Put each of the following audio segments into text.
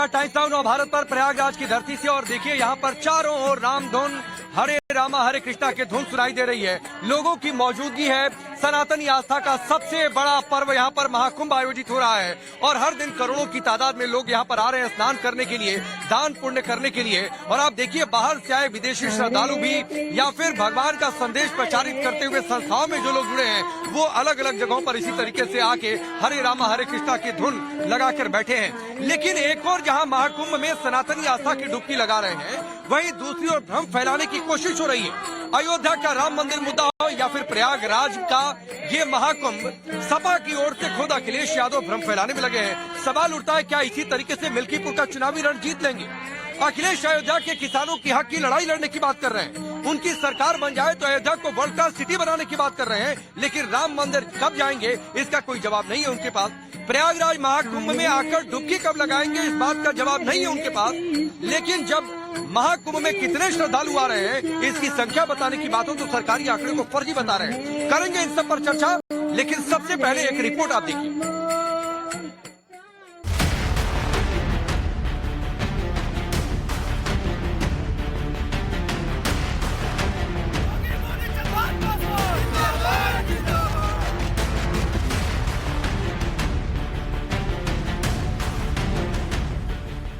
नमस्कार times now Bharat पर प्रयागराज की धरती से। और देखिए यहाँ पर चारों ओर राम धुन, हरे रामा हरे कृष्णा के धुन सुनाई दे रही है। लोगों की मौजूदगी है। सनातनी आस्था का सबसे बड़ा पर्व यहाँ पर महाकुंभ आयोजित हो रहा है और हर दिन करोड़ों की तादाद में लोग यहाँ पर आ रहे हैं स्नान करने के लिए, दान पुण्य करने के लिए। और आप देखिए बाहर से आए विदेशी श्रद्धालु भी या फिर भगवान का संदेश प्रचारित करते हुए संस्थाओं में जो लोग जुड़े हैं वो अलग अलग जगहों पर इसी तरीके से आके हरे रामा हरे कृष्णा की धुन लगाकर बैठे हैं। लेकिन एक और जहाँ महाकुंभ में सनातनी आस्था की डुबकी लगा रहे हैं, वहीं दूसरी ओर भ्रम फैलाने की कोशिश हो रही है। अयोध्या का राम मंदिर मुद्दा हो या फिर प्रयागराज का ये महाकुंभ, सपा की ओर से खुद अखिलेश यादव भ्रम फैलाने में लगे हैं। सवाल उठता है क्या इसी तरीके से मिल्कीपुर का चुनावी रण जीत लेंगे? अखिलेश अयोध्या के किसानों की हक की लड़ाई लड़ने की बात कर रहे हैं। उनकी सरकार बन जाए तो अयोध्या को वर्ल्ड क्लास सिटी बनाने की बात कर रहे हैं, लेकिन राम मंदिर कब जाएंगे इसका कोई जवाब नहीं है उनके पास। प्रयागराज महाकुंभ में आकर डुबकी कब लगाएंगे इस बात का जवाब नहीं है उनके पास। लेकिन जब महाकुंभ में कितने श्रद्धालु आ रहे हैं इसकी संख्या बताने की बात हो तो सरकारी आंकड़े को फर्जी बता रहे हैं। करेंगे इन सब पर चर्चा, लेकिन सबसे पहले एक रिपोर्ट आप देखिए।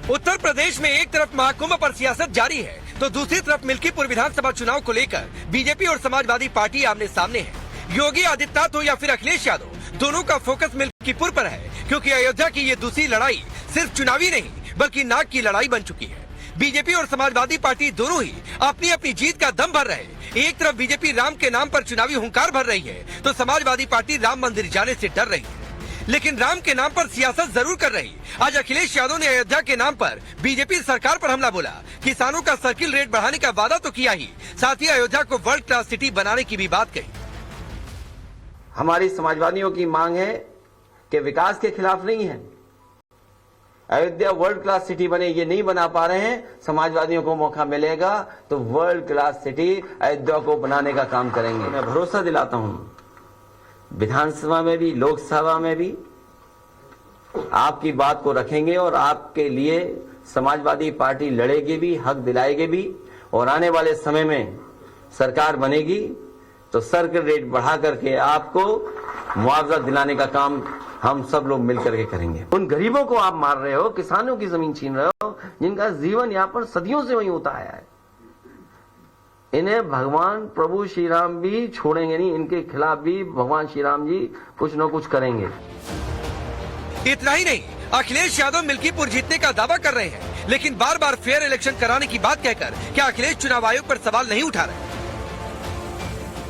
उत्तर प्रदेश में एक तरफ महाकुंभ पर सियासत जारी है तो दूसरी तरफ मिल्कीपुर विधानसभा चुनाव को लेकर बीजेपी और समाजवादी पार्टी आमने सामने है। योगी आदित्यनाथ हो या फिर अखिलेश यादव, दोनों का फोकस मिल्कीपुर पर है, क्योंकि अयोध्या की ये दूसरी लड़ाई सिर्फ चुनावी नहीं बल्कि नाक की लड़ाई बन चुकी है। बीजेपी और समाजवादी पार्टी दोनों ही अपनी अपनी जीत का दम भर रहे। एक तरफ बीजेपी राम के नाम पर चुनावी हुंकार भर रही है तो समाजवादी पार्टी राम मंदिर जाने से डर रही है, लेकिन राम के नाम पर सियासत जरूर कर रही। आज अखिलेश यादव ने अयोध्या के नाम पर बीजेपी सरकार पर हमला बोला। किसानों का सर्किल रेट बढ़ाने का वादा तो किया ही, साथ ही अयोध्या को वर्ल्ड क्लास सिटी बनाने की भी बात कही। हमारी समाजवादियों की मांग है कि विकास के खिलाफ नहीं है, अयोध्या वर्ल्ड क्लास सिटी बने, ये नहीं बना पा रहे हैं। समाजवादियों को मौका मिलेगा तो वर्ल्ड क्लास सिटी अयोध्या को बनाने का काम करेंगे। मैं भरोसा दिलाता हूं विधानसभा में भी लोकसभा में भी आपकी बात को रखेंगे और आपके लिए समाजवादी पार्टी लड़ेगी भी, हक दिलाएगी भी। और आने वाले समय में सरकार बनेगी तो सर्किल रेट बढ़ा करके आपको मुआवजा दिलाने का काम हम सब लोग मिलकर के करेंगे। उन गरीबों को आप मार रहे हो, किसानों की जमीन छीन रहे हो, जिनका जीवन यापन सदियों से वहीं होता आया है। इन्हें भगवान प्रभु श्री राम भी छोड़ेंगे नहीं, इनके खिलाफ भी भगवान श्री राम जी कुछ न कुछ करेंगे। इतना ही नहीं, अखिलेश यादव मिल्कीपुर जीतने का दावा कर रहे हैं, लेकिन बार बार फेयर इलेक्शन कराने की बात कहकर क्या अखिलेश चुनाव आयोग पर सवाल नहीं उठा रहे?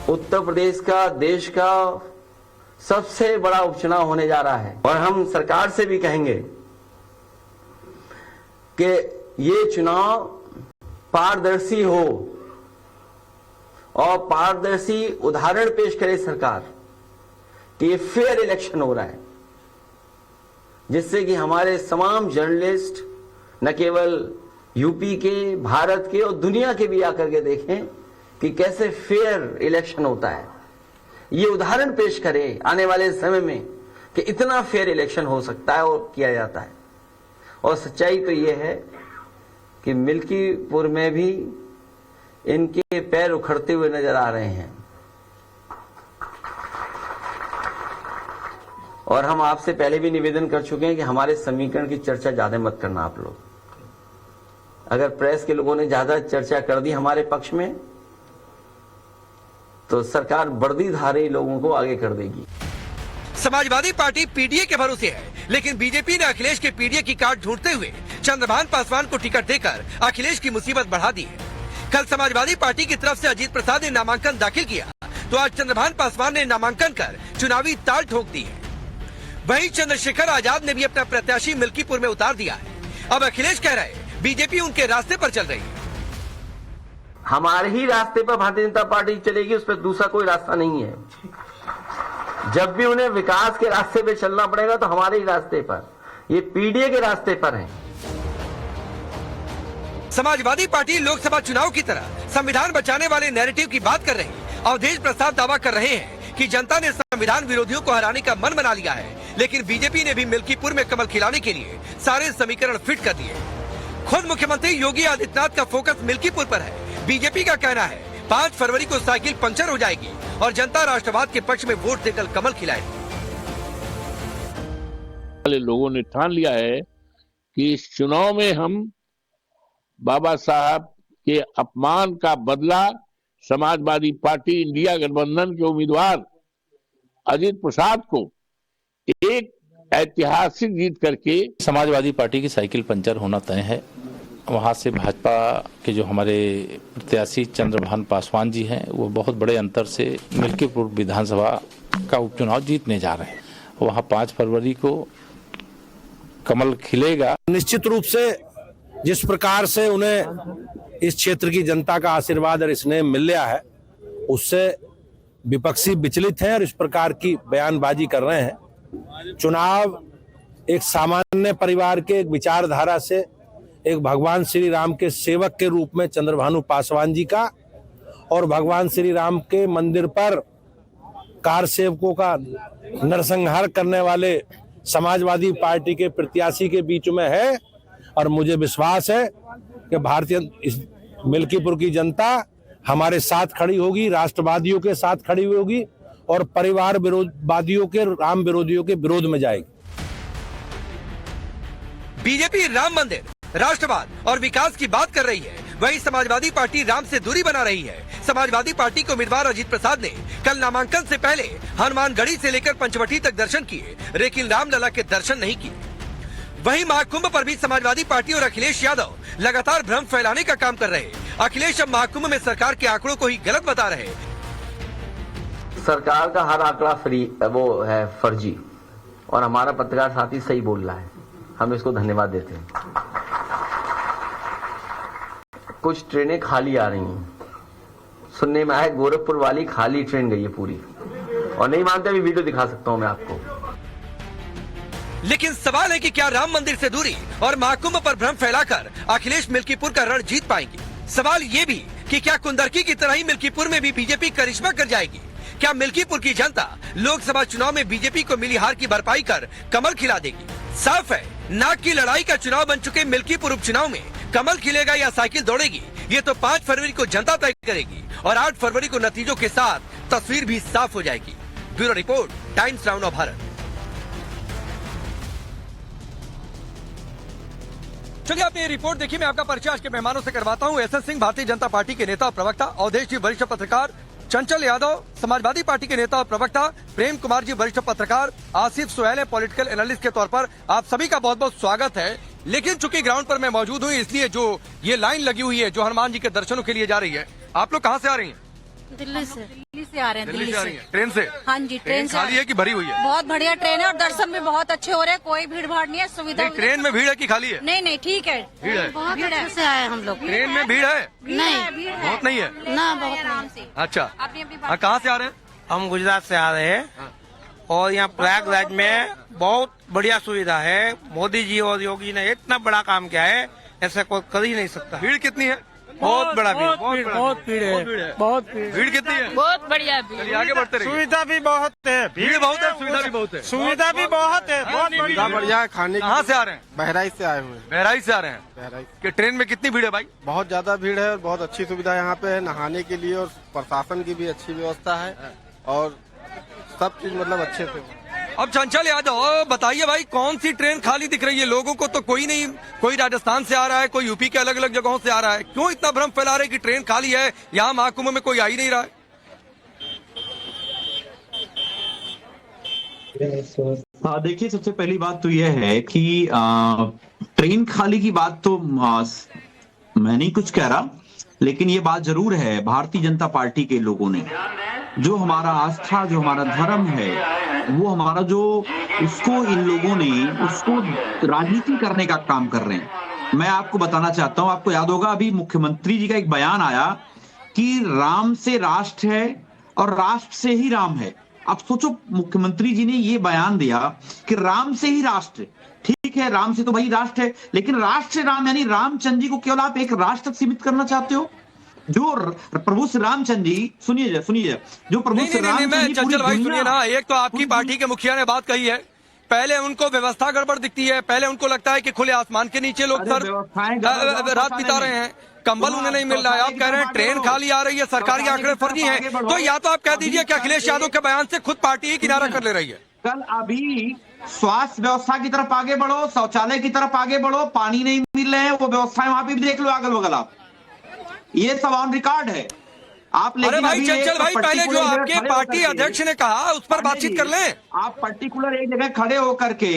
उत्तर प्रदेश का देश का सबसे बड़ा उपचुनाव होने जा रहा है और हम सरकार से भी कहेंगे कि ये चुनाव पारदर्शी हो और पारदर्शी उदाहरण पेश करे सरकार कि ये फेयर इलेक्शन हो रहा है, जिससे कि हमारे तमाम जर्नलिस्ट न केवल यूपी के, भारत के और दुनिया के भी आकर के देखें कि कैसे फेयर इलेक्शन होता है। ये उदाहरण पेश करे आने वाले समय में कि इतना फेयर इलेक्शन हो सकता है और किया जाता है। और सच्चाई तो ये है कि मिल्कीपुर में भी इनके पैर उखड़ते हुए नजर आ रहे हैं। और हम आपसे पहले भी निवेदन कर चुके हैं कि हमारे समीकरण की चर्चा ज्यादा मत करना आप लोग। अगर प्रेस के लोगों ने ज्यादा चर्चा कर दी हमारे पक्ष में तो सरकार वर्दीधारी लोगों को आगे कर देगी। समाजवादी पार्टी पीडीए के भरोसे है, लेकिन बीजेपी ने अखिलेश के पीडीए की कार्ड ढूंढते हुए चंद्रभान पासवान को टिकट देकर अखिलेश की मुसीबत बढ़ा दी है। कल समाजवादी पार्टी की तरफ से अजीत प्रसाद ने नामांकन दाखिल किया तो आज चंद्रभान पासवान ने नामांकन कर चुनावी ताल ठोक दी है। वहीं चंद्रशेखर आजाद ने भी अपना प्रत्याशी मिल्कीपुर में उतार दिया है। अब अखिलेश कह रहे बीजेपी उनके रास्ते पर चल रही है। हमारे ही रास्ते पर भारतीय जनता पार्टी चलेगी, उस पर दूसरा कोई रास्ता नहीं है। जब भी उन्हें विकास के रास्ते पे चलना पड़ेगा तो हमारे ही रास्ते पर, ये पीडीए के रास्ते पर है। समाजवादी पार्टी लोकसभा चुनाव की तरह संविधान बचाने वाले नैरेटिव की बात कर रही। अवधेश प्रसाद दावा कर रहे हैं कि जनता ने संविधान विरोधियों को हराने का मन बना लिया है, लेकिन बीजेपी ने भी मिल्कीपुर में कमल खिलाने के लिए सारे समीकरण फिट कर दिए। खुद मुख्यमंत्री योगी आदित्यनाथ का फोकस मिल्कीपुर पर है। बीजेपी का कहना है 5 फरवरी को साइकिल पंचर हो जाएगी और जनता राष्ट्रवाद के पक्ष में वोट देकर कमल खिलाएगी। लोगों ने ठान लिया है कि इस चुनाव में हम बाबा साहब के अपमान का बदला समाजवादी पार्टी इंडिया गठबंधन के उम्मीदवार अजीत प्रसाद को एक ऐतिहासिक जीत करके समाजवादी पार्टी की साइकिल पंचर होना तय है। वहां से भाजपा के जो हमारे प्रत्याशी चंद्रभान पासवान जी हैं वो बहुत बड़े अंतर से मिल्कीपुर विधानसभा का उपचुनाव जीतने जा रहे हैं। वहां 5 फरवरी को कमल खिलेगा। निश्चित रूप से जिस प्रकार से उन्हें इस क्षेत्र की जनता का आशीर्वाद और स्नेह मिल रहा है उससे विपक्षी विचलित हैं और इस प्रकार की बयानबाजी कर रहे हैं। चुनाव एक सामान्य परिवार के एक विचारधारा से एक भगवान श्री राम के सेवक के रूप में चंद्रभानु पासवान जी का और भगवान श्री राम के मंदिर पर कार सेवकों का नरसंहार करने वाले समाजवादी पार्टी के प्रत्याशी के बीच में है। और मुझे विश्वास है कि भारतीय इस मिल्कीपुर की जनता हमारे साथ खड़ी होगी, राष्ट्रवादियों के साथ खड़ी होगी और परिवार विरोधवादियों के, राम विरोधियों के विरोध में जाएगी। बीजेपी राम मंदिर, राष्ट्रवाद और विकास की बात कर रही है, वहीं समाजवादी पार्टी राम से दूरी बना रही है। समाजवादी पार्टी के उम्मीदवार अजीत प्रसाद ने कल नामांकन से पहले हनुमानगढ़ी से लेकर पंचवटी तक दर्शन किए, लेकिन रामलला के दर्शन नहीं किए। वहीं महाकुंभ पर भी समाजवादी पार्टी और अखिलेश यादव लगातार भ्रम फैलाने का काम कर रहे। अखिलेश अब महाकुंभ में सरकार के आंकड़ों को ही गलत बता रहे। सरकार का हर आंकड़ा वो है फर्जी और हमारा पत्रकार साथी सही बोल रहा है, हम इसको धन्यवाद देते हैं। कुछ ट्रेनें खाली आ रही हैं, सुनने में आया गोरखपुर वाली खाली ट्रेन गई है पूरी, और नहीं मानते भी वीडियो दिखा सकता हूं मैं आपको। लेकिन सवाल है कि क्या राम मंदिर से दूरी और महाकुंभ पर भ्रम फैलाकर अखिलेश मिल्कीपुर का रण जीत पाएंगे? सवाल ये भी कि क्या कुंदरकी की तरह ही मिल्कीपुर में भी बीजेपी करिश्मा कर जाएगी? क्या मिल्कीपुर की जनता लोकसभा चुनाव में बीजेपी को मिली हार की भरपाई कर कमल खिला देगी? साफ है, नाक की लड़ाई का चुनाव बन चुके मिल्कीपुर उपचुनाव में कमल खिलेगा या साइकिल दौड़ेगी, ये तो 5 फरवरी को जनता तय करेगी और 8 फरवरी को नतीजों के साथ तस्वीर भी साफ हो जाएगी। Bureau report, times now Bharat. चलिए आपने ये रिपोर्ट देखी। मैं आपका परिचय आज के मेहमानों से करवाता हूँ। एसएन सिंह भारतीय जनता पार्टी के नेता और प्रवक्ता, अवधेश जी वरिष्ठ पत्रकार, चंचल यादव समाजवादी पार्टी के नेता और प्रवक्ता, प्रेम कुमार जी वरिष्ठ पत्रकार, आसिफ सोहेल है पॉलिटिकल एनालिस्ट के तौर पर। आप सभी का बहुत बहुत स्वागत है। लेकिन चूंकि ग्राउंड पर मैं मौजूद हूँ इसलिए जो ये लाइन लगी हुई है जो हनुमान जी के दर्शनों के लिए जा रही है, आप लोग कहाँ से आ रही हैं? दिल्ली से आ रहे हैं। दिल्ली से आ रही हैं? ट्रेन से? हाँ जी, ट्रेन से। खाली है कि भरी हुई है? बहुत बढ़िया ट्रेन है और दर्शन भी बहुत अच्छे हो रहे हैं, कोई भीड़ भाड़ नहीं है, सुविधा। ट्रेन में भीड़ है कि खाली है? नहीं ठीक है, भीड़ है। बहुत अच्छे से आए हम लोग। ट्रेन में भीड़ है? नहीं, बहुत नहीं है ना, बहुत आराम से। अच्छा, कहाँ से आ रहे हैं? हम गुजरात से आ रहे हैं और यहाँ प्रयागराज में बहुत बढ़िया सुविधा है। मोदी जी और योगी ने इतना बड़ा काम किया है, ऐसा कोई कर ही नहीं सकता। भीड़ कितनी है? बहुत बड़ा भीड़, बहुत भीड़ है। बहुत भीड़। भीड़ कितनी है? बहुत बढ़िया चलिए आगे बढ़ते रहिए। सुविधा भी बहुत है, भीड़ बहुत है, सुविधा भी बहुत है। सुविधा भी बहुत है, बहुत बढ़िया है। खाने कहाँ से आ रहे हैं? बहराइच से आए हुए हैं। बहराइच से आ रहे हैं। बहराइच कि ट्रेन में कितनी भीड़ है भाई? बहुत ज्यादा भीड़ है और बहुत अच्छी सुविधा यहाँ पे है, नहाने के लिए और प्रशासन की भी अच्छी व्यवस्था है और सब चीज मतलब अच्छे से। अब चंचल यादव बताइए भाई, कौन सी ट्रेन खाली दिख रही है? लोगों को तो कोई नहीं, कोई राजस्थान से आ रहा है, कोई यूपी के अलग अलग जगहों से आ रहा है, क्यों इतना भ्रम फैला रहे कि ट्रेन खाली है, यहाँ महाकुंभ में कोई आ ही नहीं रहा है? हाँ देखिए, सबसे पहली बात तो यह है कि ट्रेन खाली की बात तो मैं नहीं कुछ कह रहा, लेकिन ये बात जरूर है भारतीय जनता पार्टी के लोगों ने जो हमारा आस्था, जो हमारा धर्म है, वो हमारा जो उसको इन लोगों ने उसको राजनीति करने का काम कर रहे हैं। मैं आपको बताना चाहता हूं, आपको याद होगा अभी मुख्यमंत्री जी का एक बयान आया कि राम से राष्ट्र है और राष्ट्र से ही राम है। अब सोचो, मुख्यमंत्री जी ने ये बयान दिया कि राम से ही राष्ट्र, ठीक है, राम से तो भाई राष्ट्र है, लेकिन राष्ट्र से राम यानी रामचंद्र जी को केवल आप एक राष्ट्र तक सीमित करना चाहते हो? जो प्रभु श्री रामचंद्र जी, सुनिए जो प्रभु श्री रामचंद्र जी, चंचल भाई सुनिए ना, एक तो आपकी पार्टी के मुखिया ने बात कही है पहले उनको व्यवस्था गड़बड़ दिखती है, पहले उनको लगता है कि खुले आसमान के नीचे लोग सर रात बिता रहे हैं, कंबल उन्हें नहीं मिल रहा है। आप कह रहे हैं ट्रेन खाली आ रही है, सरकारी आंकड़े फर्जी हैं, तो या तो आप कह दीजिए कि अखिलेश यादव के बयान से खुद पार्टी ही किनारा कर ले रही है। कल अभी स्वास्थ्य व्यवस्था की तरफ आगे बढ़ो, शौचालय की तरफ आगे बढ़ो, पानी नहीं मिल रहे हैं, वो व्यवस्थाएं वहां पे भी देख लो अगल बगल आप, ये सब ऑन रिकॉर्ड है आप। अरे भाई चंचल भाई, पहले जो आपके पार्टी अध्यक्ष ने कहा उस पर बातचीत कर लें। आप पर्टिकुलर एक जगह खड़े होकर के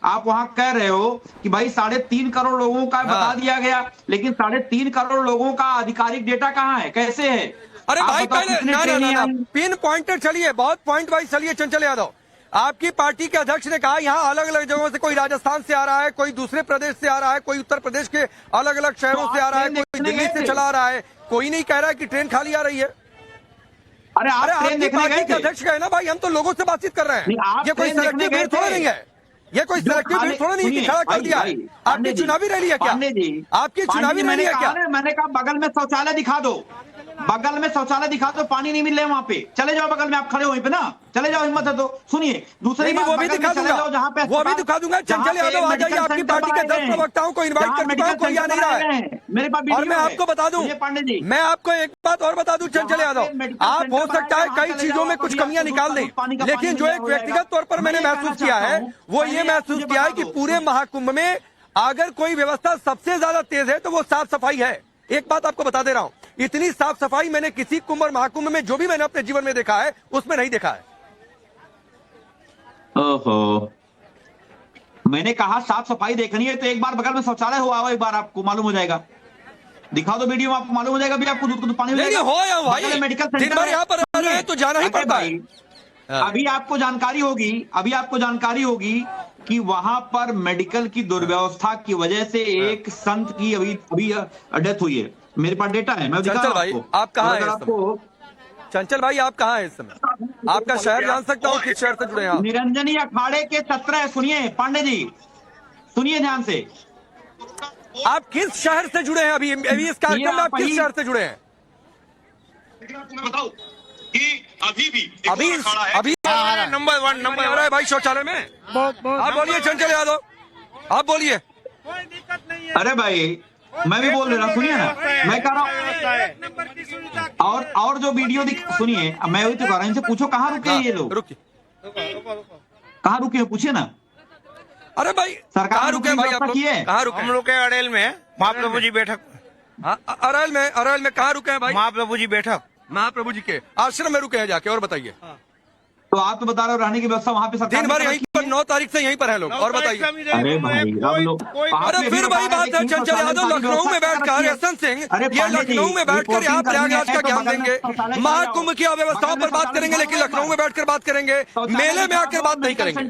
आप वहां कह रहे हो कि भाई 3.5 करोड़ लोगों का बता दिया गया, लेकिन 3.5 करोड़ लोगों का आधिकारिक डेटा कहाँ है, कैसे है? अरे भाई पहले ना पिन पॉइंटेड चलिए, बहुत पॉइंट वाइज चलिए। चंचल यादव, आपकी पार्टी के अध्यक्ष ने कहा यहाँ अलग अलग जगहों से, कोई राजस्थान से आ रहा है, कोई दूसरे प्रदेश से आ रहा है, कोई उत्तर प्रदेश के अलग अलग शहरों से आ रहा है, कोई दिल्ली से चला आ रहा है, कोई नहीं कह रहा है कि ट्रेन खाली आ रही है। अरे आपकी पार्टी के अध्यक्ष का है ना भाई, हम तो लोगों से बातचीत कर रहे हैं। ये कोई सिलेक्टिव भीड़ थोड़ा नहीं है, ये कोई सिलेक्टिव भीड़ थोड़ा नहीं है, खड़ा कर दिया है। आपकी चुनावी रैली है क्या? आपकी चुनावी रैली है क्या? मैंने कहा बगल में शौचालय दिखा दो, बगल में शौचालय दिखा दो, पानी नहीं मिल रहा है वहां पे, चले जाओ बगल में, आप खड़े हो वहीं पे ना, चले जाओ, हिम्मत है तो। सुनिए दूसरी बात, वो भी दिखा दूंगा, वो भी दिखा दूंगा। चंचल यादव आ जाइए, आपकी पार्टी के 10 प्रवक्ताओं को इन्वाइट कर चुका हूं, कोई आ नहीं रहा है मेरे पास। और मैं आपको बता दूं, मैं आपको एक बात और बता दूं चंचल यादव, आप हो सकता है कई चीजों में कुछ कमियां निकाल दें, लेकिन जो एक व्यक्तिगत तौर पर मैंने महसूस किया है वो ये महसूस किया है कि पूरे महाकुंभ में अगर कोई व्यवस्था सबसे ज्यादा तेज है तो वो साफ सफाई है। एक बात आपको बता दे रहा हूं, इतनी साफ सफाई मैंने किसी कुंभ और महाकुंभ में जो भी मैंने अपने जीवन में देखा है उसमें नहीं देखा है। ओहो, मैंने कहा साफ सफाई देखनी है तो एक बार बगल में शौचालय हुआ हो, एक बार आपको मालूम हो जाएगा, दिखा दो वीडियो में, आपको मालूम हो जाएगा भी, आपको दूध पानी नहीं हो या भाई, मेडिकल दिन भर यहाँ पर रहे तो जाना ही पड़ता है। अभी आपको जानकारी होगी कि वहां पर मेडिकल की दुर्व्यवस्था की वजह से एक संत की अभी डेथ हुई है। मेरे पास डेटा है, मैं दिखा रहा हूं भाई, आप कहाँ हैं आपको? चंचल भाई आप कहाँ हैं इस समय? आपका शहर जान सकता हूँ, किस शहर से जुड़े हैं आप? निरंजनी अखाड़े के 17। सुनिए पांडे जी, सुनिए ध्यान से, आप किस शहर से जुड़े हैं? अभी इस कार्यक्रम में आप किस शहर से जुड़े हैं? बताओ कि अभी नंबर 1 नंबर हो रहा है भाई शौचालय में। आप बोलिए चंचल यादव, आप बोलिए। अरे भाई मैं भी बोल रहा हूँ, सुनिए ना, मैं कह रहा हूँ और जो वीडियो सुनिए, मैं वही तो कह रहा हूँ, इनसे पूछो कहाँ रुके हैं ये लोग, कहाँ रुके हैं पूछिए ना। अरे भाई सरकार रुके भाई, आप कहाँ रुके? हम लोग के अरेल में महाप्रभु जी बैठक, अरेल में कहाँ रुके हैं भाई? महाप्रभु जी बैठक, महाप्रभु जी के आश्रम में रुके हैं जाके। और बताइए, तो आप तो बता रहे हो रहने की व्यवस्था वहाँ पे सरकार दिन भर यहीं पर 9 तारीख से यहीं पर है लोग। और बताइए। अरे भाई अरे फिर वही बात है चंचल यादव, लखनऊ में बैठकर यशवंत सिंह ये लखनऊ में बैठकर यहाँ प्रयागराज का ज्ञान देंगे, महाकुंभ की अव्यवस्थाओं पर बात करेंगे, लेकिन लखनऊ में बैठकर बात करेंगे, मेले में आकर बात नहीं करेंगे,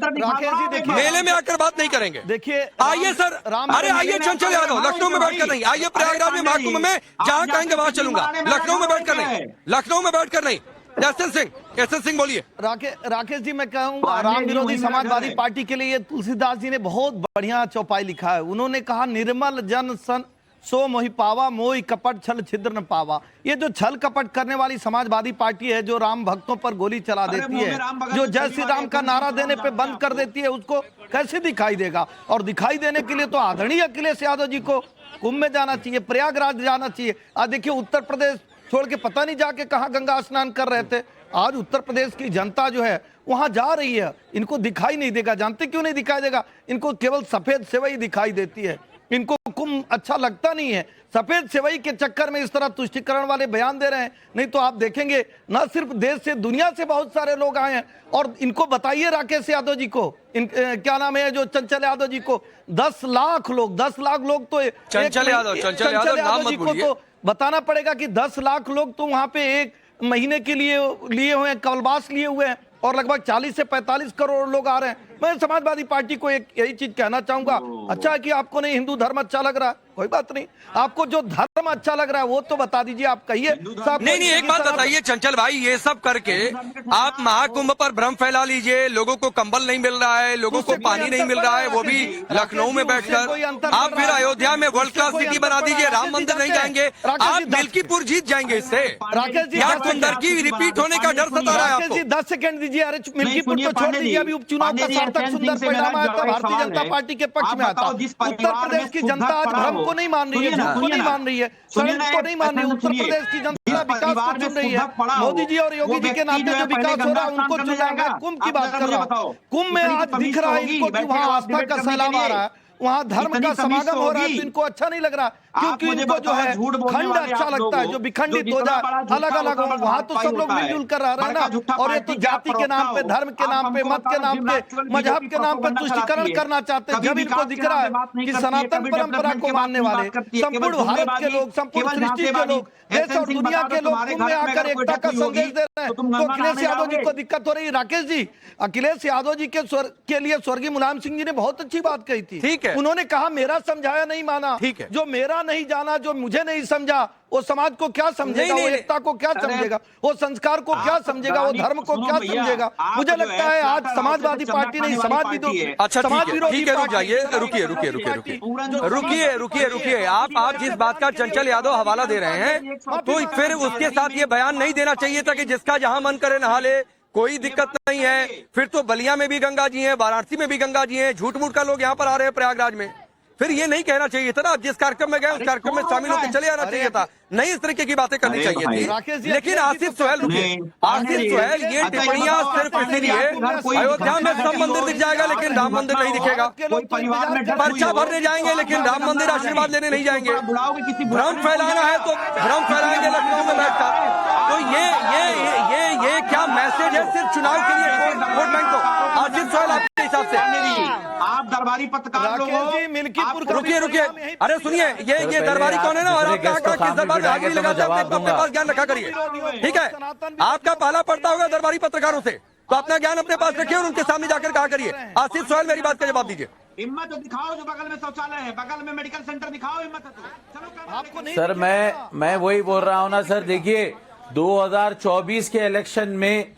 मेले में आकर बात नहीं करेंगे। देखिए आइए सर, अरे आइए चंचल यादव, लखनऊ में बैठकर नहीं, आइए प्रयागराज में महाकुंभ में, जहाँ कहेंगे वहाँ चलूंगा, लखनऊ में बैठकर नहीं, लखनऊ में बैठकर नहीं। यशवंत सिंह बोलिए। राकेश जी, मैं कहूँगा राम विरोधी समाजवादी पार्टी के लिए तुलसीदास जी ने बहुत बढ़िया चौपाई लिखा है। उन्होंने कहा निर्मल जन सन सो मोहि पावा, मोहि कपट छल छिद्र न पावा। ये जो छल कपट करने वाली समाजवादी पार्टी है, जो राम भक्तों पर गोली चला देती है, जो जय श्री राम का नारा देने पे बंद कर देती है, उसको कैसे दिखाई देगा? और दिखाई देने के लिए तो आदरणीय अखिलेश यादव जी को कुंभ में जाना चाहिए, प्रयागराज जाना चाहिए। आज देखिए उत्तर प्रदेश छोड़ के पता नहीं जाके कहां गंगा स्नान कर रहे थे। आज उत्तर प्रदेश की जनता जो है वहां जा रही है, इनको दिखाई नहीं देगा। जानते क्यों नहीं दिखाई देगा? इनको केवल सफेद सेवई दिखाई देती है, इनको कुंभ अच्छा लगता नहीं है। सफेद सेवई के चक्कर में इस तरह तुष्टिकरण वाले बयान दे रहे हैं। नहीं तो आप देखेंगे न सिर्फ देश से, दुनिया से बहुत सारे लोग आए हैं। और इनको बताइए राकेश यादव जी को, क्या नाम है जो चंचल यादव जी को, 10 लाख लोग तो चंचल यादव जी को तो बताना पड़ेगा कि 10 लाख लोग तो वहां पे एक महीने के लिए लिए हुए हैं, कल्पवास लिए हुए हैं, और लगभग 40 से 45 करोड़ लोग आ रहे हैं। मैं समाजवादी पार्टी को एक यही चीज कहना चाहूंगा, अच्छा है कि आपको नहीं हिंदू धर्म अच्छा लग रहा है, कोई बात नहीं, आपको जो धर्म अच्छा लग रहा है वो तो बता दीजिए, आप कहिए। नहीं, एक बात बताइए चंचल भाई, ये सब करके आप महाकुंभ पर भ्रम फैला लीजिए, लोगों को कंबल नहीं मिल रहा है, लोगों को पानी नहीं मिल रहा है, वो भी लखनऊ में बैठकर। आप फिर अयोध्या में वर्ल्ड क्लास सिटी बना दीजिए, राम मंदिर नहीं जाएंगे, आप मिल्कीपुर जीत जाएंगे इससे। राकेश जी, कुंदर की रिपीट होने का डर सता रहा है आपको। 10 सेकंड दीजिए, अरे मिल्कीपुर तो छोड़ दीजिए, अभी उपचुनाव का सार्थक सुंदर परिणाम आया था भारतीय जनता पार्टी के पक्ष में आता। उत्तर प्रदेश की जनता आज धर्म को नहीं मान रही है, झूठ को नहीं मान रही है, सड़क को नहीं मान रही है। उत्तर प्रदेश की जनता विकास को चुन रही है। मोदी जी और योगी जी के नाते जो विकास हो रहा है उनको चुन रहा है। मैं कुंभ की बात कर रहा हूँ। कुंभ में आज दिख रहा है इनको कि वहाँ आस्था का सैलाब आ रहा है, वहाँ धर्म का समागम हो रहा है, तो इनको अच्छा नहीं लग रहा, क्योंकि इनको जो है खंड अच्छा लगता है, जो विखंडित हो जाए, अलग अलग हो। वहाँ तो सब लोग मिलजुल कर रह रहे हैं ना, और ये तो जाति के नाम पे, धर्म के नाम पे, मत के नाम पे, मजहब के नाम पे तुष्टीकरण करना चाहते हैं। जब इनको दिख रहा है कि सनातन परंपरा को मानने वाले संपूर्ण भारत के लोग, संपूर्ण सृष्टि के लोग, देश और दुनिया के लोग कुंभ में आकर एकता का संदेश दे रहे हैं, तो अखिलेश यादव जी को दिक्कत हो रही है। राकेश जी, अखिलेश यादव जी के लिए स्वर्गीय मुलायम सिंह जी ने बहुत अच्छी बात कही थी। ठीक है, उन्होंने कहा मेरा समझाया नहीं माना। ठीक है, जो मेरा नहीं जाना, जो मुझे नहीं समझा, वो समाज को क्या समझेगा, वो एकता को क्या समझेगा, वो संस्कार को क्या समझेगा, वो धर्म को क्या समझेगा। मुझे लगता है आज समाजवादी पार्टी नहीं, समाज विरोधी, अच्छा समाज विरोधी ठीक है, रुक जाइए, रुकिए। आप जिस बात का चंचल यादव हवाला दे रहे हैं, तो फिर उसके साथ ये बयान नहीं देना चाहिए था कि जिसका जहां मन करे नहा ले, कोई दिक्कत नहीं है। फिर तो बलिया में भी गंगा जी हैं, वाराणसी में भी गंगा जी हैं, झूठ मूठ का लोग यहाँ पर आ रहे हैं प्रयागराज में। फिर ये नहीं कहना चाहिए था ना, आप जिस कार्यक्रम में गए उस कार्यक्रम में शामिल होकर चले आना चाहिए था, नहीं इस तरीके की बातें करनी चाहिए थी। लेकिन आसिफ सोहेल, ये टिप्पणियां सिर्फ इसीलिए, अयोध्या में सब मंदिर दिख जाएगा लेकिन राम मंदिर नहीं दिखेगा, पर्चा भरने जाएंगे लेकिन राम मंदिर आशीर्वाद लेने नहीं जाएंगे, भ्रम फैलाना है तो भ्रम फैलाएंगे लखनऊ में बैठकर। तो ये क्या मैसेज है सिर्फ चुनाव के लिए वोट बैंक को? आसिफ सोहेल आपके हिसाब से आप दरबारी पत्रकार रुकिए, अरे सुनिए, ये दरबारी कौन है ना, और आप किस दरबार में हाजिरी लगाते हैं, अपने पास ज्ञान रखा करिए, ठीक है? आपका पहला पड़ता होगा दरबारी पत्रकारों से, तो अपना ज्ञान अपने पास रखिए और उनके सामने जाकर कहा करिए। आसिफ सोहेल मेरी बात का जवाब दीजिए। हिम्मत तो दिखाओ, जो बगल में शौचालय है, बगल में मेडिकल सेंटर दिखाओ, हिम्मत है तो चलो। आपको नहीं सर, मैं वही बोल रहा हूँ ना सर, देखिए 2024 के इलेक्शन में,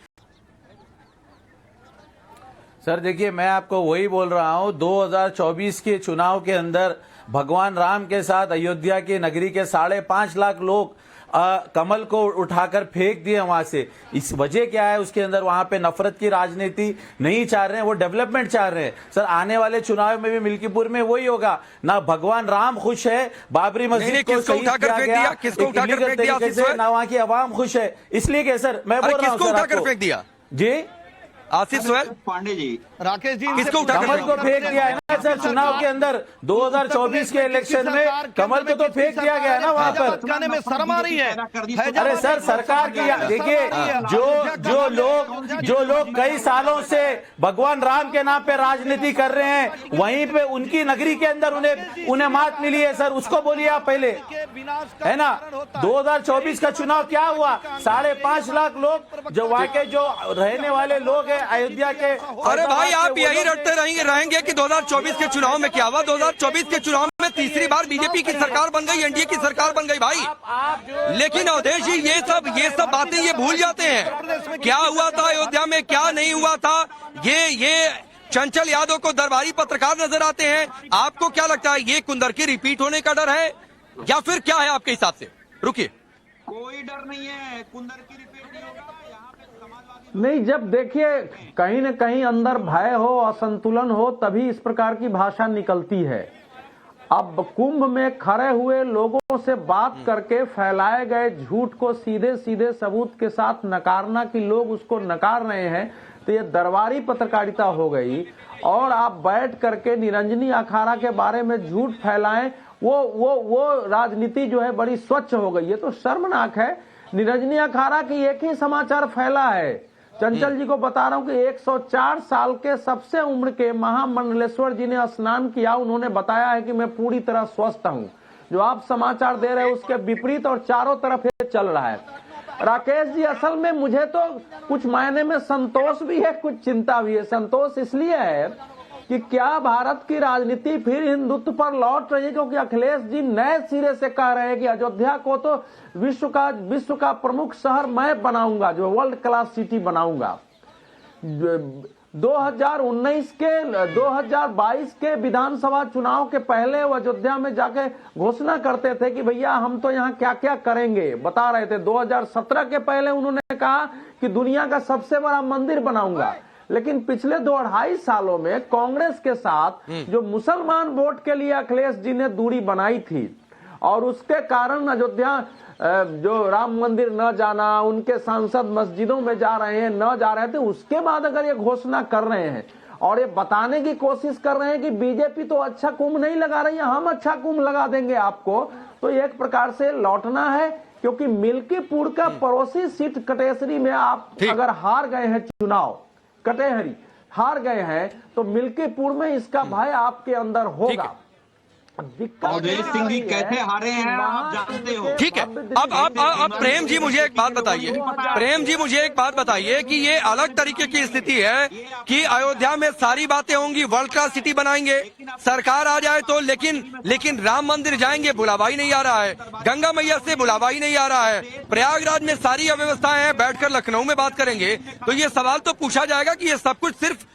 सर देखिए मैं आपको वही बोल रहा हूं, 2024 के चुनाव के अंदर भगवान राम के साथ अयोध्या की नगरी के 5.5 लाख लोग कमल को उठाकर फेंक दिए वहां से। इस वजह क्या है, उसके अंदर वहां पे नफरत की राजनीति नहीं चाह रहे हैं, वो डेवलपमेंट चाह रहे हैं। सर आने वाले चुनाव में भी मिल्कीपुर में वही होगा ना, भगवान राम खुश है, बाबरी मस्जिद को शहीद किया गया इलीगल तरीके से, ना वहां की आवाम खुश है, इसलिए कि सर मैं बोल रहा हूँ उठाकर फेंक दिया जी आसिफ सोहेल, पांडे जी, राकेश जी, किसको कमल को फेंक दिया है ना सर चुनाव के अंदर, 2024 के इलेक्शन में कमल को तो फेंक दिया गया है ना वहां पर। कहने में शर्म आ रही है। अरे सर सरकार की देखिए, जो लोग कई सालों से भगवान राम के नाम पे राजनीति कर रहे हैं, वहीं पे उनकी नगरी के अंदर उन्हें मात मिली है सर, उसको बोलिए आप पहले, है ना। 2024 का चुनाव क्या हुआ, 5.5 लाख लोग जो वहां के जो रहने वाले लोग हैं अयोध्या के। अरे भाई आप यही रटते रहेंगे कि 2024 के चुनाव में क्या हुआ। 2024 के चुनाव में तीसरी बार बीजेपी की सरकार बन गई, एनडीए की सरकार बन गई भाई। लेकिन अवधेश जी ये सब बातें ये भूल जाते हैं, क्या हुआ था अयोध्या में, क्या नहीं हुआ था। ये चंचल यादव को दरबारी पत्रकार नजर आते हैं। आपको क्या लगता है, ये कुंदर की रिपीट होने का डर है या फिर क्या है आपके हिसाब से? रुकिए, कोई डर नहीं है, कुंदर की रिपीट नहीं होगा। नहीं, जब देखिए कहीं न कहीं अंदर भय हो, असंतुलन हो, तभी इस प्रकार की भाषा निकलती है। अब कुंभ में खड़े हुए लोगों से बात करके फैलाए गए झूठ को सीधे सीधे सबूत के साथ नकारना कि लोग उसको नकार रहे हैं, तो ये दरबारी पत्रकारिता हो गई। और आप बैठ करके निरंजनी अखाड़ा के बारे में झूठ फैलाएं, वो राजनीति जो है बड़ी स्वच्छ हो गई है, तो शर्मनाक है। निरंजनी अखाड़ा की एक ही समाचार फैला है, चंचल जी को बता रहा हूं कि 104 साल के सबसे उम्र के महामंडलेश्वर जी ने स्नान किया, उन्होंने बताया है कि मैं पूरी तरह स्वस्थ हूं। जो आप समाचार दे रहे हैं उसके विपरीत और चारों तरफ ये चल रहा है। राकेश जी, असल में मुझे तो कुछ मायने में संतोष भी है, कुछ चिंता भी है। संतोष इसलिए है कि क्या भारत की राजनीति फिर हिंदुत्व पर लौट रही है, क्योंकि अखिलेश जी नए सिरे से कह रहे हैं कि अयोध्या को तो विश्व का प्रमुख शहर मैं बनाऊंगा, जो वर्ल्ड क्लास सिटी बनाऊंगा। 2022 के विधानसभा चुनाव के पहले वो अयोध्या में जाके घोषणा करते थे कि भैया हम तो यहाँ क्या क्या करेंगे, बता रहे थे। 2017 के पहले उन्होंने कहा कि दुनिया का सबसे बड़ा मंदिर बनाऊंगा। लेकिन पिछले 2-2.5 सालों में कांग्रेस के साथ जो मुसलमान वोट के लिए अखिलेश जी ने दूरी बनाई थी और उसके कारण अयोध्या जो राम मंदिर न जाना, उनके सांसद मस्जिदों में जा रहे हैं न जा रहे थे, उसके बाद अगर ये घोषणा कर रहे हैं और ये बताने की कोशिश कर रहे हैं कि बीजेपी तो अच्छा कुंभ नहीं लगा रही है, हम अच्छा कुंभ लगा देंगे आपको, तो एक प्रकार से लौटना है। क्योंकि मिल्कीपुर का पड़ोसी सीट कटेसरी में आप अगर हार गए हैं चुनाव, कटेहरी हार गए हैं, तो मिल्कीपुर में इसका भय आपके अंदर होगा। अवधेश सिंह जी कैसे हारे हैं आप जानते हो। ठीक है, अब प्रेम जी मुझे एक बात बताइए, प्रेम जी मुझे एक बात बताइए कि ये अलग तरीके की स्थिति है कि अयोध्या में सारी बातें होंगी, वर्ल्ड क्लास सिटी बनाएंगे, सरकार आ जाए तो, लेकिन राम मंदिर जाएंगे, बुलावा ही नहीं आ रहा है, गंगा मैया से बुलावा ही नहीं आ रहा है, प्रयागराज में सारी अव्यवस्थाएं हैं, बैठकर लखनऊ में बात करेंगे, तो ये सवाल तो पूछा जाएगा कि ये सब कुछ सिर्फ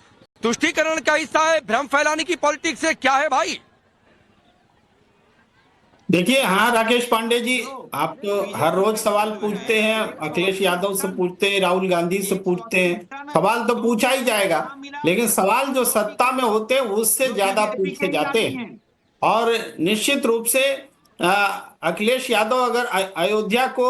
तुष्टीकरण का हिस्सा है, भ्रम फैलाने की पॉलिटिक्स है, क्या है भाई? देखिए, हाँ राकेश पांडे जी, आप तो हर रोज सवाल पूछते हैं, अखिलेश यादव से पूछते हैं, राहुल गांधी से पूछते हैं, सवाल तो पूछा ही जाएगा, लेकिन सवाल जो सत्ता में होते हैं उससे ज्यादा पूछे जाते हैं। और निश्चित रूप से अखिलेश यादव अगर अयोध्या को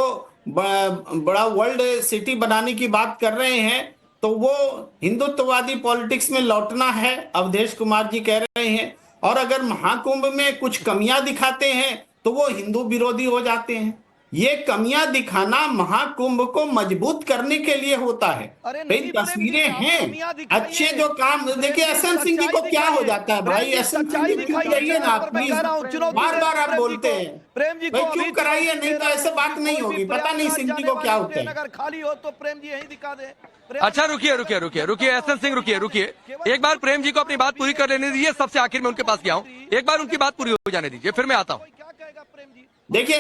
बड़ा वर्ल्ड सिटी बनाने की बात कर रहे हैं तो वो हिंदुत्ववादी पॉलिटिक्स में लौटना है, अवधेश कुमार जी कह रहे हैं। और अगर महाकुंभ में कुछ कमियां दिखाते हैं तो वो हिंदू विरोधी हो जाते हैं। ये कमियां दिखाना महाकुंभ को मजबूत करने के लिए होता है। कई तस्वीरें हैं अच्छे जो काम, देखिए एसएन सिंह जी को क्या हो जाता है भाई, एसएन सिंह जी चुप रहिए ना आप प्लीज, बार बार आप बोलते हैं, भाई चुप कराइए, नहीं तो ऐसे बात नहीं होगी, पता नहीं सिंह जी को क्या होता है। अगर खाली हो तो प्रेम जी यही दिखा दे। अच्छा रुकिए एसएन सिंह, रुकिए, एक बार प्रेम जी को अपनी बात पूरी कर लेने दीजिए, सबसे आखिर में उनके पास गया हूँ, एक बार उनकी बात पूरी हो जाने दीजिए, फिर मैं आता हूँ। देखिए,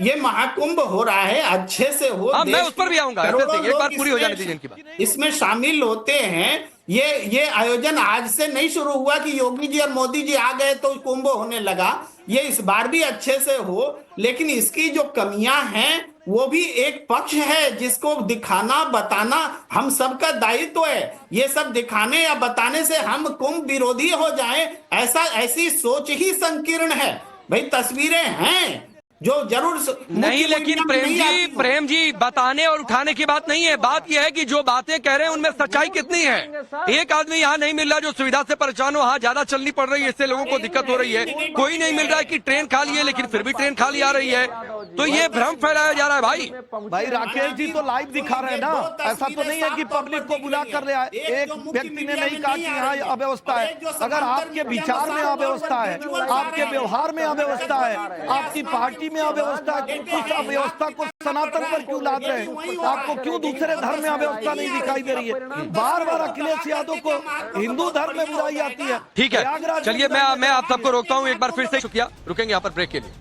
ये महाकुंभ हो रहा है, अच्छे से हो, मैं उस पर भी आऊंगा, एक बार पूरी हो जाने दीजिए इनकी बात। इसमें शामिल होते हैं। ये आयोजन आज से नहीं शुरू हुआ कि योगी जी और मोदी जी आ गए तो कुंभ होने लगा, ये इस बार भी अच्छे से हो, लेकिन इसकी जो कमियां हैं वो भी एक पक्ष है जिसको दिखाना बताना हम सबका दायित्व है। ये सब दिखाने या बताने से हम कुंभ विरोधी हो जाएं, ऐसी सोच ही संकीर्ण है। भाई तस्वीरें हैं जो जरूर नहीं, लेकिन प्रेम जी बताने और उठाने की बात नहीं है, बात यह है कि जो बातें कह रहे हैं उनमें सच्चाई कितनी है। एक आदमी यहाँ नहीं मिल रहा जो सुविधा से परेशान हो, हाँ ज्यादा चलनी पड़ रही है, इससे लोगों को दिक्कत हो रही है, कोई नहीं मिल रहा है कि ट्रेन खाली है लेकिन फिर भी ट्रेन खाली आ रही है, तो ये भ्रम फैलाया जा रहा है भाई राकेश जी तो लाइव दिखा रहे हैं ना, ऐसा तो नहीं है कि पब्लिक को बुला कर रहा है। एक व्यक्ति ने नहीं कहा कि यहाँ अव्यवस्था है, अगर आपके विचार में अव्यवस्था है, आपके व्यवहार में अव्यवस्था है, आपकी पार्टी में अव्यवस्था, उस अव्यवस्था को सनातन पर क्यों लाद रहे हैं? आपको क्यों दूसरे धर्म में अव्यवस्था नहीं दिखाई दे रही है? बार बार अखिलेश यादव को हिंदू धर्म में बुराई आती है। ठीक है, चलिए मैं आप सबको रोकता हूँ, एक बार फिर से शुक्रिया, रुकेंगे यहाँ पर ब्रेक के लिए।